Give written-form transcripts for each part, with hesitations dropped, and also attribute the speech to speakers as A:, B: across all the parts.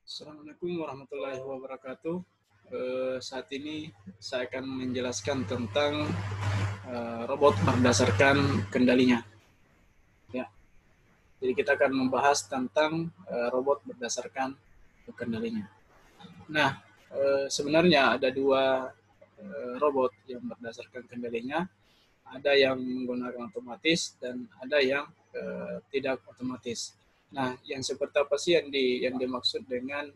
A: Assalamualaikum warahmatullahi wabarakatuh. Saat ini saya akan menjelaskan tentang robot berdasarkan kendalinya. Ya, jadi kita akan membahas tentang robot berdasarkan kendalinya. Nah, sebenarnya ada dua robot yang berdasarkan kendalinya. Ada yang menggunakan otomatis dan ada yang tidak otomatis. Nah, yang seperti apa sih yang dimaksud dengan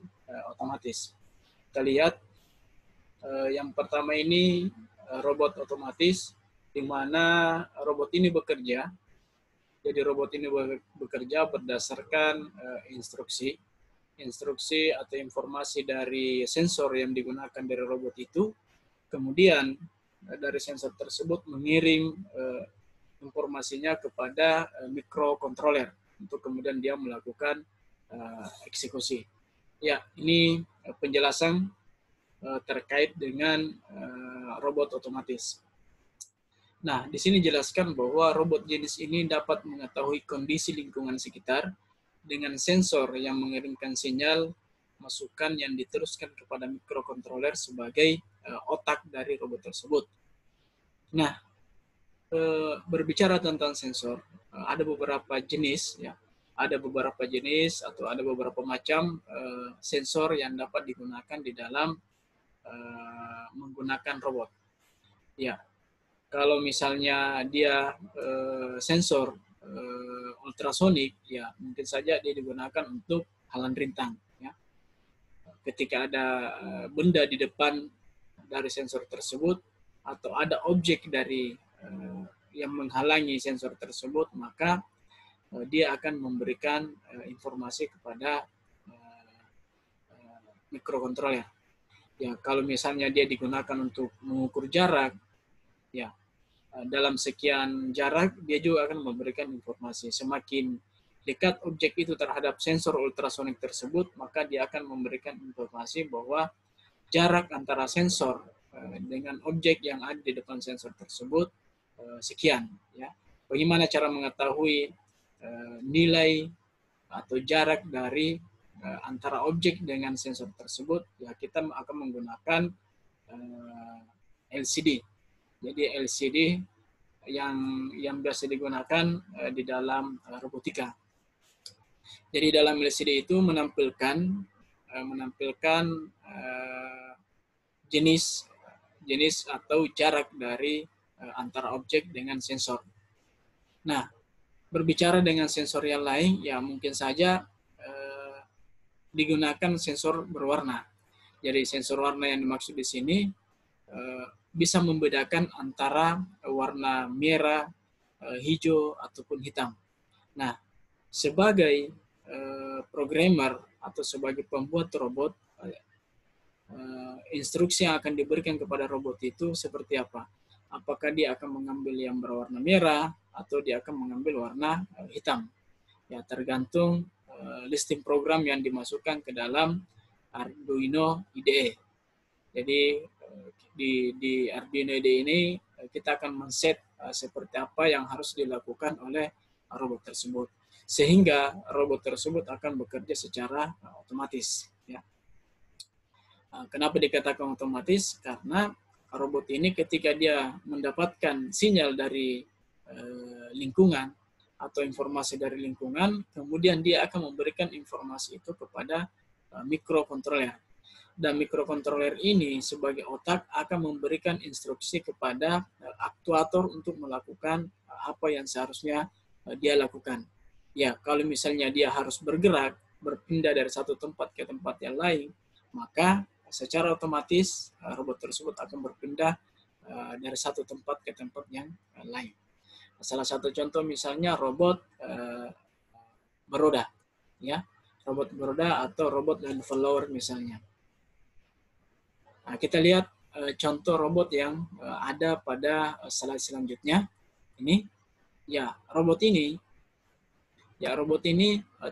A: otomatis? Kita lihat yang pertama ini robot otomatis, di mana robot ini bekerja. Jadi robot ini bekerja berdasarkan instruksi atau informasi dari sensor yang digunakan dari robot itu. Kemudian dari sensor tersebut mengirim informasinya kepada mikrokontroler untuk kemudian dia melakukan eksekusi. Ya, ini penjelasan terkait dengan robot otomatis. Nah, di sini jelaskan bahwa robot jenis ini dapat mengetahui kondisi lingkungan sekitar dengan sensor yang mengirimkan sinyal masukan yang diteruskan kepada mikrokontroler sebagai otak dari robot tersebut. Nah, berbicara tentang sensor, ada beberapa jenis, ya, ada beberapa jenis atau ada beberapa macam sensor yang dapat digunakan di dalam menggunakan robot. Ya, kalau misalnya dia sensor ultrasonik, ya mungkin saja dia digunakan untuk halang rintang. Ya, ketika ada benda di depan dari sensor tersebut atau ada objek dari yang menghalangi sensor tersebut, maka dia akan memberikan informasi kepada mikrokontroler. Ya, kalau misalnya dia digunakan untuk mengukur jarak, ya dalam sekian jarak dia juga akan memberikan informasi. Semakin dekat objek itu terhadap sensor ultrasonik tersebut, maka dia akan memberikan informasi bahwa jarak antara sensor dengan objek yang ada di depan sensor tersebut sekian. Ya, bagaimana cara mengetahui nilai atau jarak dari antara objek dengan sensor tersebut? Ya, kita akan menggunakan LCD. Jadi LCD yang biasa digunakan di dalam robotika. Jadi dalam LCD itu menampilkan jenis atau jarak dari antara objek dengan sensor. Nah, berbicara dengan sensor yang lain, ya mungkin saja digunakan sensor berwarna. Jadi sensor warna yang dimaksud di sini bisa membedakan antara warna merah, hijau, ataupun hitam. Nah, sebagai programmer atau sebagai pembuat robot, instruksi yang akan diberikan kepada robot itu seperti apa? Apakah dia akan mengambil yang berwarna merah atau dia akan mengambil warna hitam? Ya, tergantung listing program yang dimasukkan ke dalam Arduino IDE. Jadi di Arduino IDE ini kita akan men-set seperti apa yang harus dilakukan oleh robot tersebut, sehingga robot tersebut akan bekerja secara otomatis. Ya. Kenapa dikatakan otomatis? Karena robot ini ketika dia mendapatkan sinyal dari lingkungan atau informasi dari lingkungan, kemudian dia akan memberikan informasi itu kepada mikrokontroler. Dan mikrokontroler ini sebagai otak akan memberikan instruksi kepada aktuator untuk melakukan apa yang seharusnya dia lakukan. Ya, kalau misalnya dia harus bergerak, berpindah dari satu tempat ke tempat yang lain, maka secara otomatis robot tersebut akan berpindah dari satu tempat ke tempat yang lain. Salah satu contoh misalnya robot beroda, ya, robot beroda atau robot leveler misalnya. Nah, kita lihat contoh robot yang ada pada slide selanjutnya. Ini, ya robot ini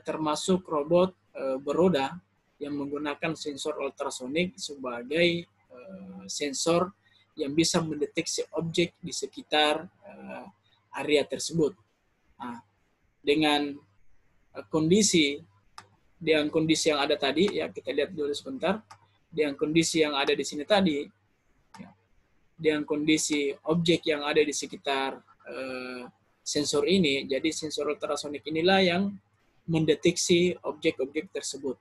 A: termasuk robot beroda yang menggunakan sensor ultrasonik sebagai sensor yang bisa mendeteksi objek di sekitar area tersebut. Nah, dengan kondisi dengan kondisi yang ada tadi, ya kita lihat dulu sebentar, dengan kondisi yang ada di sini tadi, ya, dengan kondisi objek yang ada di sekitar sensor ini, jadi sensor ultrasonik inilah yang mendeteksi objek-objek tersebut.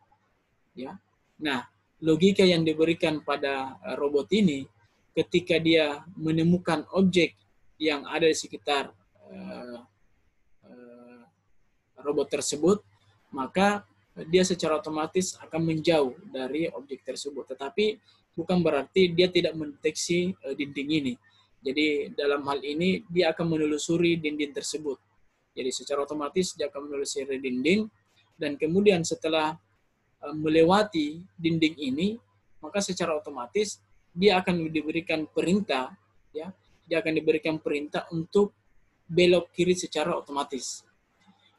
A: Ya, nah logika yang diberikan pada robot ini, ketika dia menemukan objek yang ada di sekitar robot tersebut, maka dia secara otomatis akan menjauh dari objek tersebut. Tetapi bukan berarti dia tidak mendeteksi dinding ini. Jadi dalam hal ini dia akan menelusuri dinding tersebut. Jadi secara otomatis dia akan menelusuri dinding, dan kemudian setelah melewati dinding ini, maka secara otomatis dia akan diberikan perintah, ya, dia akan diberikan perintah untuk belok kiri secara otomatis.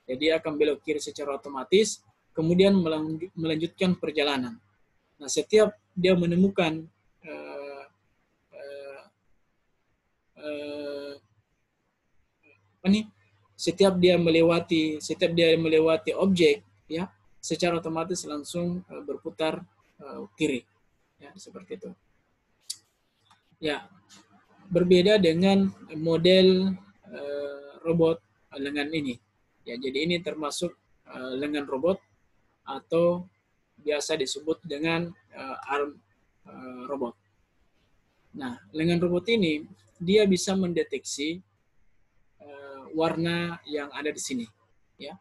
A: Jadi dia akan belok kiri secara otomatis, kemudian melanjutkan perjalanan. Nah, setiap dia menemukan setiap dia melewati objek, ya, secara otomatis langsung berputar kiri, ya, seperti itu. Ya, berbeda dengan model robot lengan ini. Ya, jadi ini termasuk lengan robot atau biasa disebut dengan arm robot. Nah, lengan robot ini dia bisa mendeteksi warna yang ada di sini, ya.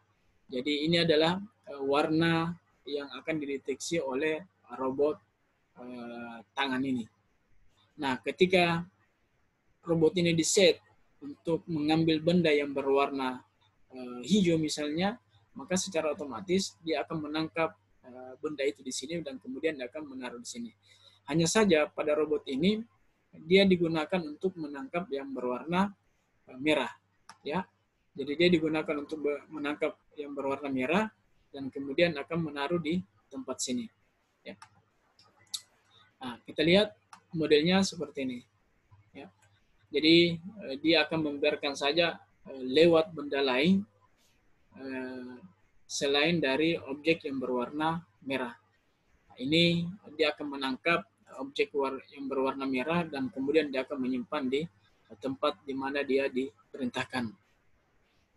A: Jadi ini adalah warna yang akan dideteksi oleh robot tangan ini. Nah, ketika robot ini diset untuk mengambil benda yang berwarna hijau misalnya, maka secara otomatis dia akan menangkap benda itu di sini dan kemudian dia akan menaruh di sini. Hanya saja pada robot ini dia digunakan untuk menangkap yang berwarna merah, ya. Jadi dia digunakan untuk menangkap yang berwarna merah dan kemudian akan menaruh di tempat sini, ya. Nah, kita lihat modelnya seperti ini, ya. Jadi dia akan membiarkan saja lewat benda lain selain dari objek yang berwarna merah. Nah, ini dia akan menangkap objek yang berwarna merah dan kemudian dia akan menyimpan di tempat di mana dia diperintahkan.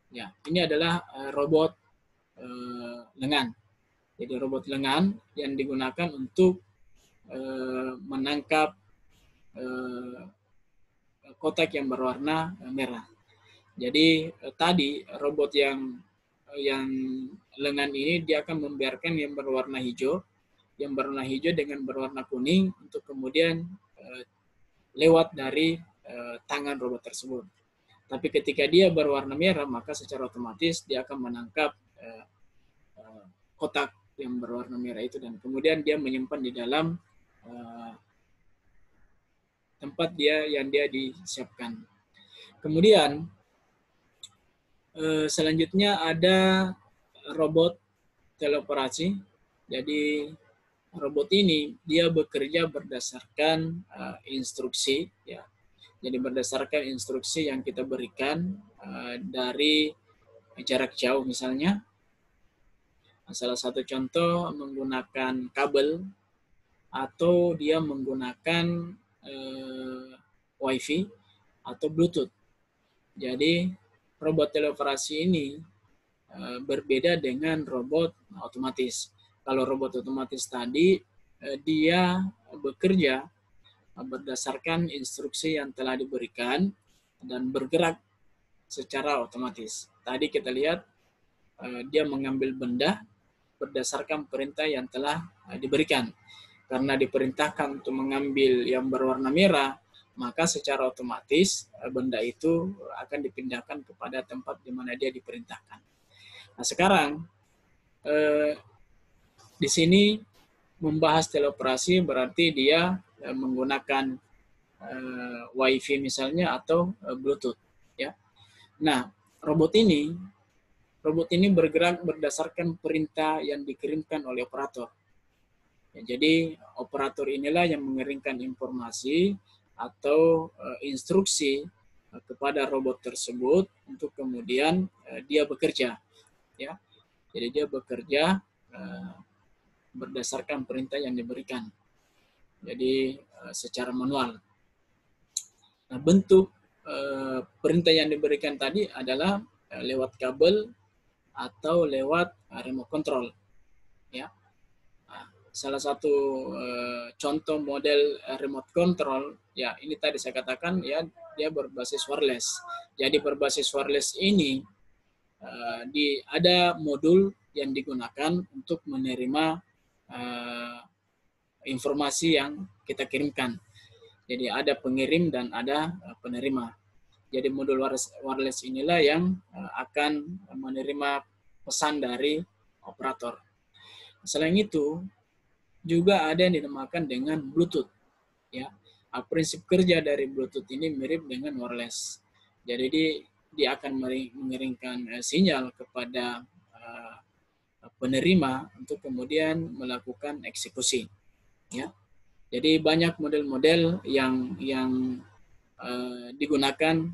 A: Ya, ini adalah robot lengan. Jadi robot lengan yang digunakan untuk menangkap kotak yang berwarna merah. Jadi tadi robot yang lengan ini dia akan membiarkan yang berwarna hijau dengan berwarna kuning untuk kemudian lewat dari tangan robot tersebut. Tapi ketika dia berwarna merah, maka secara otomatis dia akan menangkap kotak yang berwarna merah itu dan kemudian dia menyimpan di dalam tempat yang dia disiapkan. Kemudian selanjutnya ada robot teleoperasi. Jadi robot ini dia bekerja berdasarkan instruksi, ya. Jadi berdasarkan instruksi yang kita berikan dari jarak jauh misalnya. Salah satu contoh menggunakan kabel atau dia menggunakan Wi-Fi atau Bluetooth. Jadi robot teleoperasi ini berbeda dengan robot otomatis. Kalau robot otomatis tadi dia bekerja berdasarkan instruksi yang telah diberikan dan bergerak secara otomatis. Tadi kita lihat dia mengambil benda berdasarkan perintah yang telah diberikan. Karena diperintahkan untuk mengambil yang berwarna merah, maka secara otomatis benda itu akan dipindahkan kepada tempat di mana dia diperintahkan. Nah, sekarang di sini membahas teleoperasi berarti dia menggunakan Wi-Fi misalnya atau Bluetooth, ya. Nah, robot ini bergerak berdasarkan perintah yang dikirimkan oleh operator. Ya, jadi operator inilah yang mengirimkan informasi atau instruksi kepada robot tersebut untuk kemudian dia bekerja, ya. Jadi dia bekerja berdasarkan perintah yang diberikan. Jadi secara manual. Nah, bentuk perintah yang diberikan tadi adalah lewat kabel atau lewat remote control. Ya. Nah, salah satu contoh model remote control, ya ini tadi saya katakan ya dia berbasis wireless. Jadi berbasis wireless ini ada modul yang digunakan untuk menerima informasi yang kita kirimkan. Jadi ada pengirim dan ada penerima. Jadi modul wireless inilah yang akan menerima pesan dari operator. Selain itu, juga ada yang dinamakan dengan Bluetooth. Ya, prinsip kerja dari Bluetooth ini mirip dengan wireless. Jadi dia akan mengirimkan sinyal kepada penerima untuk kemudian melakukan eksekusi. Ya, jadi banyak model-model yang digunakan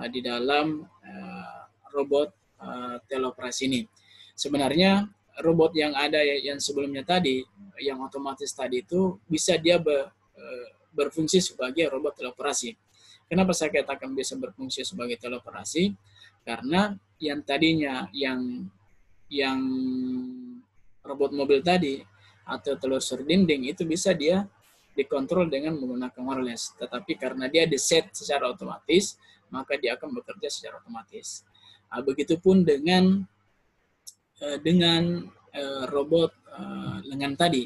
A: di dalam robot teleoperasi ini. Sebenarnya robot yang ada yang sebelumnya tadi, yang otomatis tadi itu bisa dia berfungsi sebagai robot teleoperasi. Kenapa saya katakan bisa berfungsi sebagai teleoperasi? Karena yang tadinya yang robot mobil tadi atau telusur dinding itu bisa dia dikontrol dengan menggunakan wireless. Tetapi karena dia di-set secara otomatis, maka dia akan bekerja secara otomatis. Begitupun dengan robot lengan tadi.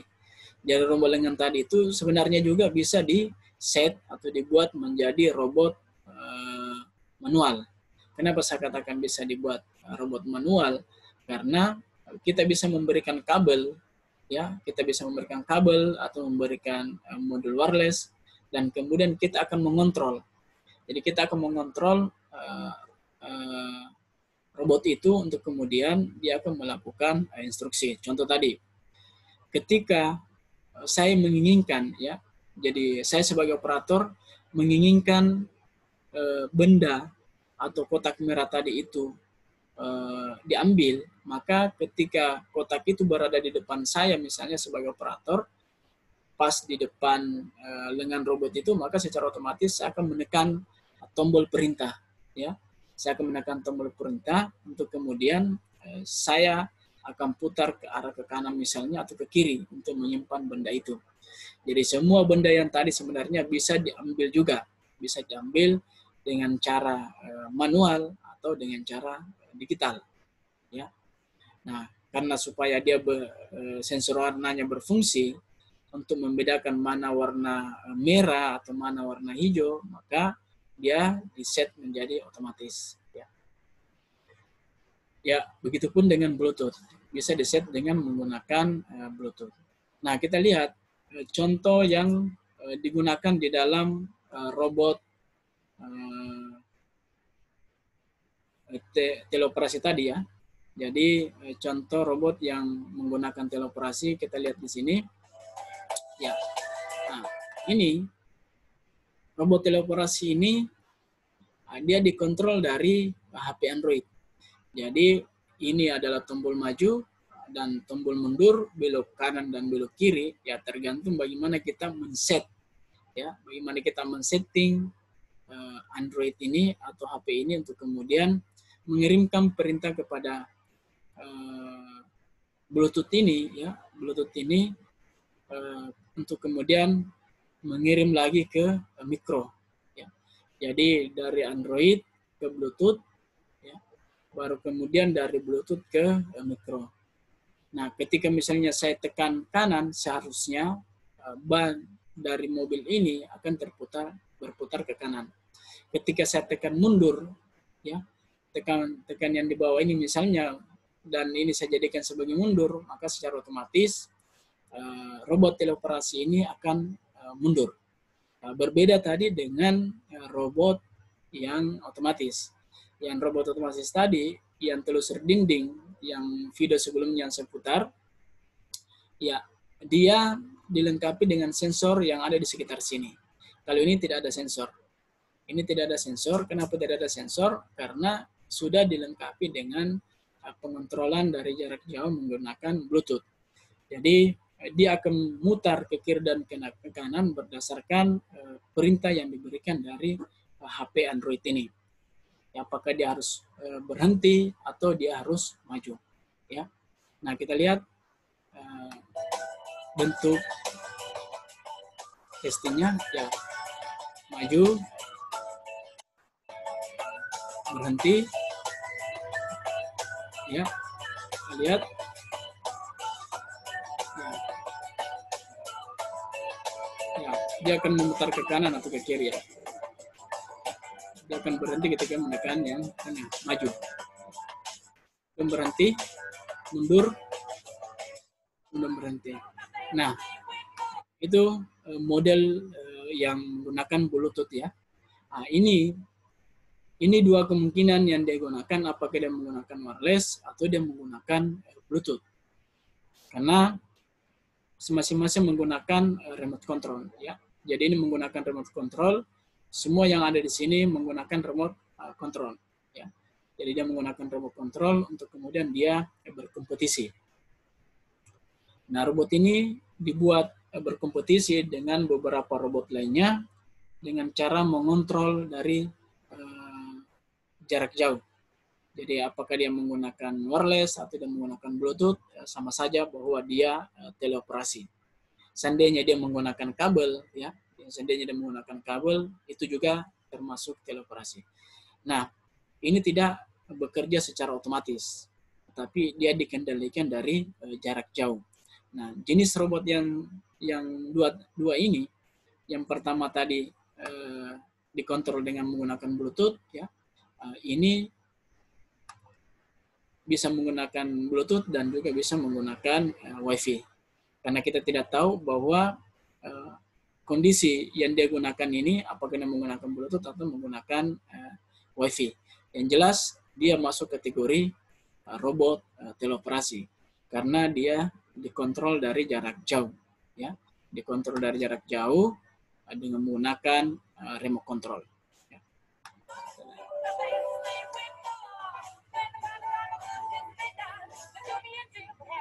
A: Jadi robot lengan tadi itu sebenarnya juga bisa di-set atau dibuat menjadi robot manual. Kenapa saya katakan bisa dibuat robot manual? Karena kita bisa memberikan kabel, ya, kita bisa memberikan kabel atau memberikan modul wireless, dan kemudian kita akan mengontrol. Jadi kita akan mengontrol robot itu untuk kemudian dia akan melakukan instruksi. Contoh tadi, ketika saya menginginkan, ya, jadi saya sebagai operator menginginkan benda atau kotak merah tadi itu diambil, maka ketika kotak itu berada di depan saya, misalnya sebagai operator, pas di depan lengan robot itu, maka secara otomatis saya akan menekan tombol perintah. Ya, saya akan menekan tombol perintah untuk kemudian saya akan putar ke arah ke kanan misalnya atau ke kiri untuk menyimpan benda itu. Jadi semua benda yang tadi sebenarnya bisa diambil juga, bisa diambil dengan cara manual atau dengan cara digital, ya. Nah, karena supaya dia sensor warnanya berfungsi untuk membedakan mana warna merah atau mana warna hijau, maka dia di-set menjadi otomatis. Ya, begitupun dengan Bluetooth, bisa di-set dengan menggunakan Bluetooth. Nah, kita lihat contoh yang digunakan di dalam robot teleoperasi tadi, ya. Jadi contoh robot yang menggunakan teleoperasi kita lihat di sini. Ya. Nah, ini robot teleoperasi ini dia dikontrol dari HP Android. Jadi ini adalah tombol maju dan tombol mundur, belok kanan dan belok kiri, ya tergantung bagaimana kita men-set, ya, bagaimana kita men-setting Android ini atau HP ini untuk kemudian mengirimkan perintah kepada Bluetooth ini, ya, Bluetooth ini untuk kemudian mengirim lagi ke mikro. Ya. Jadi dari Android ke Bluetooth, ya, baru kemudian dari Bluetooth ke mikro. Nah, ketika misalnya saya tekan kanan, seharusnya ban dari mobil ini akan berputar ke kanan. Ketika saya tekan mundur, ya, tekan yang di bawah ini misalnya, dan ini saya jadikan sebagai mundur, maka secara otomatis robot teleoperasi ini akan mundur. Berbeda tadi dengan robot yang otomatis. Yang robot otomatis tadi, yang telusur dinding, yang video sebelumnya yang saya putar, ya, dia dilengkapi dengan sensor yang ada di sekitar sini. Kalau ini tidak ada sensor. Ini tidak ada sensor. Kenapa tidak ada sensor? Karena sudah dilengkapi dengan pengontrolan dari jarak jauh menggunakan Bluetooth. Jadi dia akan mutar ke kiri dan ke kanan berdasarkan perintah yang diberikan dari HP Android ini. Ya, apakah dia harus berhenti atau dia harus maju. Ya, nah kita lihat bentuk testingnya. Ya, maju, berhenti. Ya, kita lihat. Ya, dia akan memutar ke kanan atau ke kiri ya. Dia akan berhenti ketika menekan yang tengah, maju. Dan berhenti, mundur, berhenti. Nah, itu model yang menggunakan Bluetooth ya. Nah, ini dua kemungkinan yang dia gunakan, apakah dia menggunakan wireless atau dia menggunakan Bluetooth. Karena masing-masing menggunakan remote control ya. Jadi ini menggunakan remote control. Semua yang ada di sini menggunakan remote control ya. Jadi dia menggunakan remote control untuk kemudian dia berkompetisi. Nah, robot ini dibuat berkompetisi dengan beberapa robot lainnya dengan cara mengontrol dari jarak jauh. Jadi apakah dia menggunakan wireless atau dia menggunakan Bluetooth, sama saja bahwa dia teleoperasi. Seandainya dia menggunakan kabel, ya, seandainya dia menggunakan kabel, itu juga termasuk teleoperasi. Nah, ini tidak bekerja secara otomatis, tapi dia dikendalikan dari jarak jauh. Nah, jenis robot yang dua ini, yang pertama tadi dikontrol dengan menggunakan Bluetooth, ya, ini bisa menggunakan Bluetooth dan juga bisa menggunakan Wi-Fi. Karena kita tidak tahu bahwa kondisi yang dia gunakan ini apakah dia menggunakan Bluetooth atau menggunakan Wi-Fi. Yang jelas dia masuk kategori robot teleoperasi karena dia dikontrol dari jarak jauh, ya, dikontrol dari jarak jauh dengan menggunakan remote control.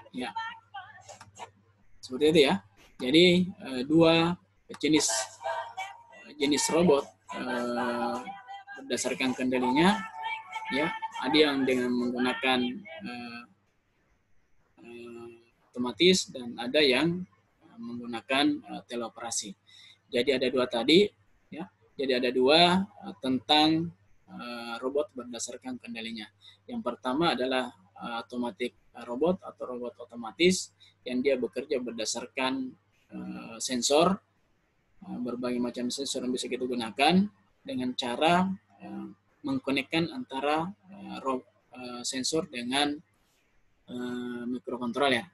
A: Ya, seperti itu ya. Jadi dua jenis robot berdasarkan kendalinya, ya, ada yang dengan menggunakan otomatis dan ada yang menggunakan teleoperasi. Jadi ada dua tadi, ya. Jadi ada dua tentang robot berdasarkan kendalinya. Yang pertama adalah automatic robot atau robot otomatis yang dia bekerja berdasarkan sensor, berbagai macam sensor yang bisa kita gunakan dengan cara mengkonekkan antara sensor dengan mikrokontroler,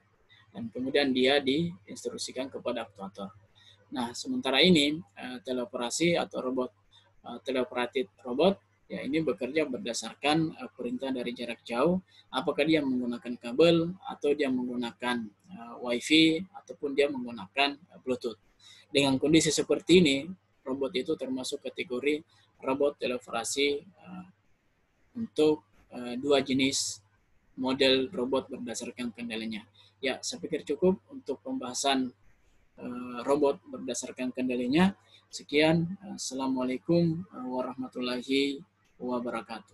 A: dan kemudian dia diinstruksikan kepada aktuator. Nah, sementara ini teleoperasi atau robot teleoperated robot, ya, ini bekerja berdasarkan perintah dari jarak jauh, apakah dia menggunakan kabel atau dia menggunakan Wi-Fi ataupun dia menggunakan Bluetooth. Dengan kondisi seperti ini, robot itu termasuk kategori robot teleoperasi untuk dua jenis model robot berdasarkan kendalinya. Ya, saya pikir cukup untuk pembahasan robot berdasarkan kendalinya. Sekian, Assalamualaikum warahmatullahi wabarakatuh.